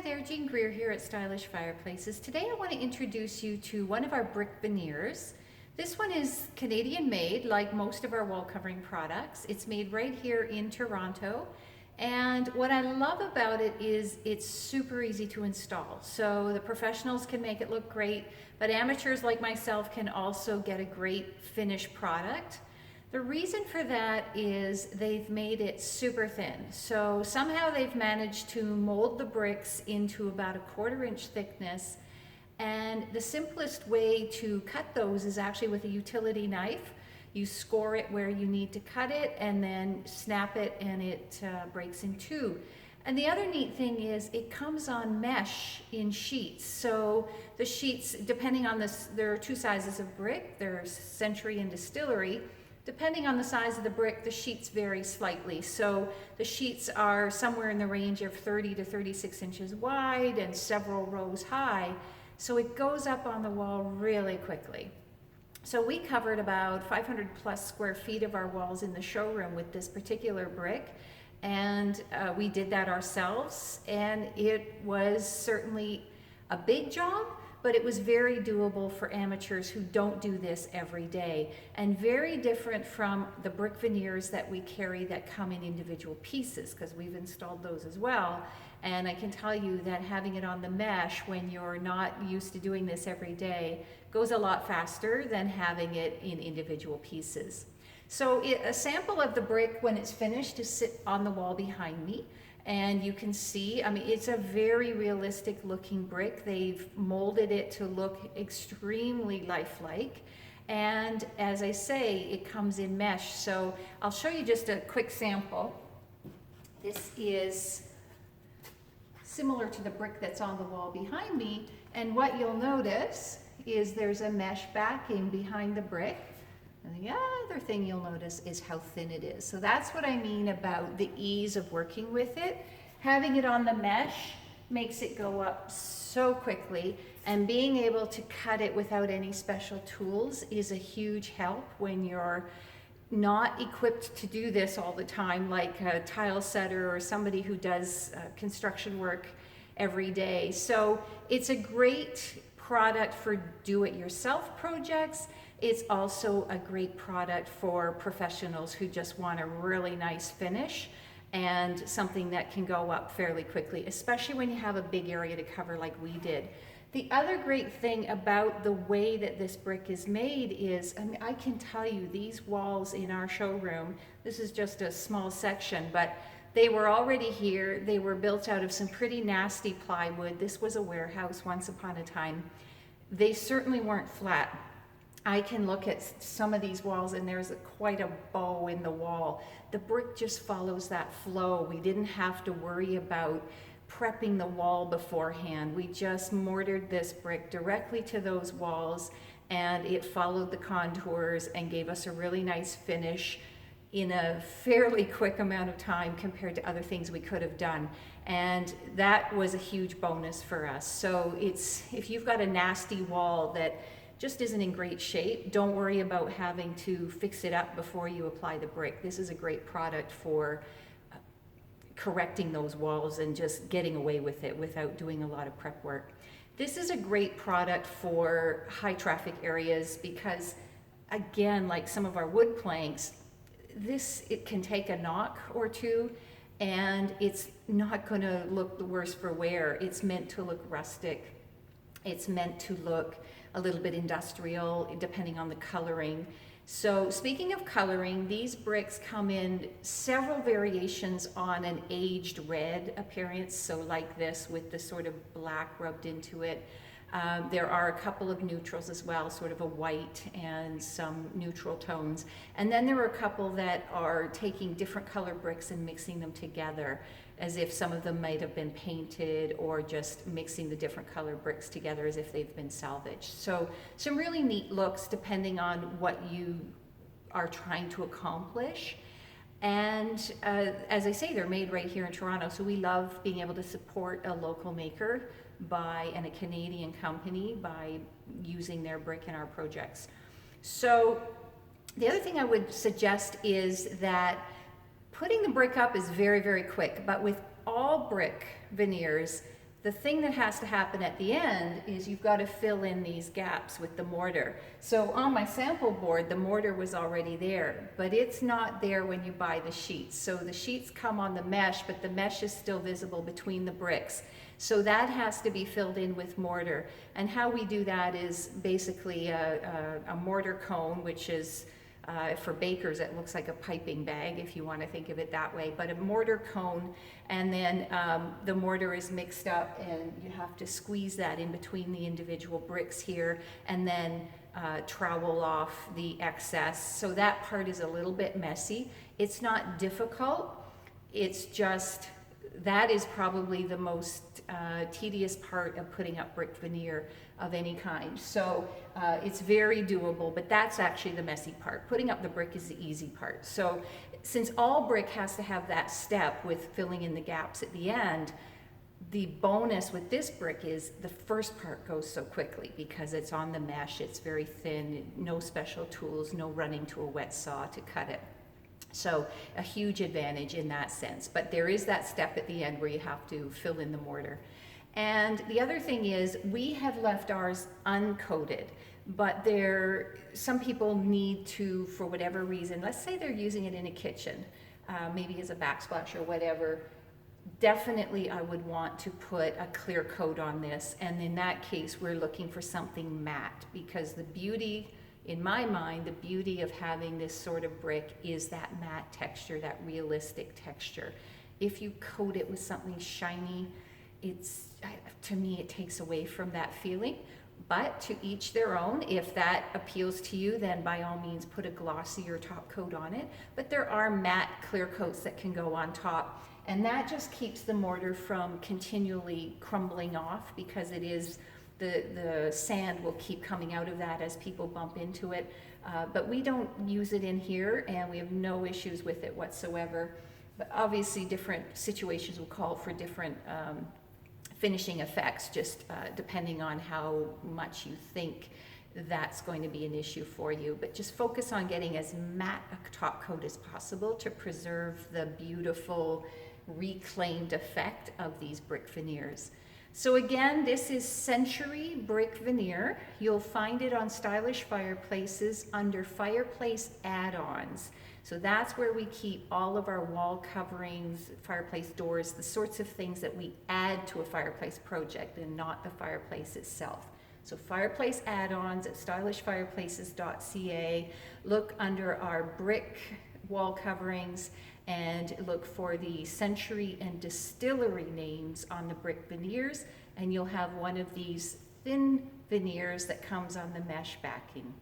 Hi there, Jean Greer here at Stylish Fireplaces. Today I want to introduce you to one of our brick veneers. This one is Canadian made, like most of our wall covering products. It's made right here in Toronto. And what I love about it is it's super easy to install. So the professionals can make it look great, but amateurs like myself can also get a great finished product. The reason for that is they've made it super thin. So somehow they've managed to mold the bricks into about a 1/4 inch thickness. And the simplest way to cut those is actually with a utility knife. You score it where you need to cut it and then snap it and it breaks in two. And the other neat thing is it comes on mesh in sheets. So the sheets, depending on this, there are two sizes of brick. There's Century and Distillery. Depending on the size of the brick, the sheets vary slightly. So the sheets are somewhere in the range of 30 to 36 inches wide and several rows high. So it goes up on the wall really quickly. So we covered about 500 plus square feet of our walls in the showroom with this particular brick. And we did that ourselves. And it was certainly a big job, but it was very doable for amateurs who don't do this every day, and very different from the brick veneers that we carry that come in individual pieces, because we've installed those as well. And I can tell you that having it on the mesh when you're not used to doing this every day goes a lot faster than having it in individual pieces. So a sample of the brick when it's finished is sit on the wall behind me. And you can see, I mean, it's a very realistic looking brick. They've molded it to look extremely lifelike. And as I say, it comes in mesh. So I'll show you just a quick sample. This is similar to the brick that's on the wall behind me. And what you'll notice is there's a mesh backing behind the brick. And the other thing you'll notice is how thin it is. So that's what I mean about the ease of working with it. Having it on the mesh makes it go up so quickly, and being able to cut it without any special tools is a huge help when you're not equipped to do this all the time, like a tile setter or somebody who does construction work every day. So it's a great product for do-it-yourself projects. It's also a great product for professionals who just want a really nice finish and something that can go up fairly quickly, especially when you have a big area to cover like we did. The other great thing about the way that this brick is made is, I mean, I can tell you these walls in our showroom, this is just a small section, but they were already here. They were built out of some pretty nasty plywood. This was a warehouse once upon a time. They certainly weren't flat. I can look at some of these walls and there's quite a bow in the wall. The brick just follows that flow. We didn't have to worry about prepping the wall beforehand. We just mortared this brick directly to those walls, and it followed the contours and gave us a really nice finish in a fairly quick amount of time compared to other things we could have done. And that was a huge bonus for us. So if you've got a nasty wall that just isn't in great shape, don't worry about having to fix it up before you apply the brick. This is a great product for correcting those walls and just getting away with it without doing a lot of prep work. This is a great product for high traffic areas because, again, like some of our wood planks, it can take a knock or two and it's not going to look the worse for wear. It's meant to look rustic. It's meant to look a little bit industrial, depending on the coloring. So speaking of coloring, these bricks come in several variations on an aged red appearance. So like this with the sort of black rubbed into it. There are a couple of neutrals as well, sort of a white and some neutral tones. And then there are a couple that are taking different color bricks and mixing them together, as if some of them might have been painted, or just mixing the different color bricks together as if they've been salvaged. So some really neat looks depending on what you are trying to accomplish. And as I say, they're made right here in Toronto, so we love being able to support a local maker and a Canadian company by using their brick in our projects. So the other thing I would suggest is that putting the brick up is very, very quick, but with all brick veneers, The thing that has to happen at the end is you've got to fill in these gaps with the mortar. So on my sample board, the mortar was already there, but it's not there when you buy the sheets. So the sheets come on the mesh, but the mesh is still visible between the bricks. So that has to be filled in with mortar. And how we do that is basically a mortar cone, which is for bakers, it looks like a piping bag, if you want to think of it that way, but a mortar cone, and then the mortar is mixed up, and you have to squeeze that in between the individual bricks here, and then trowel off the excess. So that part is a little bit messy. It's not difficult, it's just that is probably the most tedious part of putting up brick veneer of any kind. So it's very doable, but that's actually the messy part. Putting up the brick is the easy part. So since all brick has to have that step with filling in the gaps at the end, the bonus with this brick is the first part goes so quickly because it's on the mesh, it's very thin, no special tools, no running to a wet saw to cut it. So a huge advantage in that sense, but there is that step at the end where you have to fill in the mortar. And the other thing is we have left ours uncoated, but some people need to, for whatever reason, let's say they're using it in a kitchen, maybe as a backsplash or whatever, definitely I would want to put a clear coat on this. And in that case, we're looking for something matte, because the beauty, in my mind, the beauty of having this sort of brick is that matte texture, that realistic texture. If you coat it with something shiny, to me, it takes away from that feeling. But to each their own. If that appeals to you, then by all means put a glossier top coat on it. But there are matte clear coats that can go on top. And that just keeps the mortar from continually crumbling off, because it is the sand will keep coming out of that as people bump into it. But we don't use it in here, and we have no issues with it whatsoever. But obviously different situations will call for different finishing effects, just depending on how much you think that's going to be an issue for you. But just focus on getting as matte a top coat as possible to preserve the beautiful reclaimed effect of these brick veneers. So again, this is Century brick veneer. You'll find it on Stylish Fireplaces under Fireplace Add-ons. So that's where we keep all of our wall coverings, fireplace doors, the sorts of things that we add to a fireplace project and not the fireplace itself. So fireplace add-ons at stylishfireplaces.ca. Look under our brick wall coverings and look for the Century and Distillery names on the brick veneers, and you'll have one of these thin veneers that comes on the mesh backing.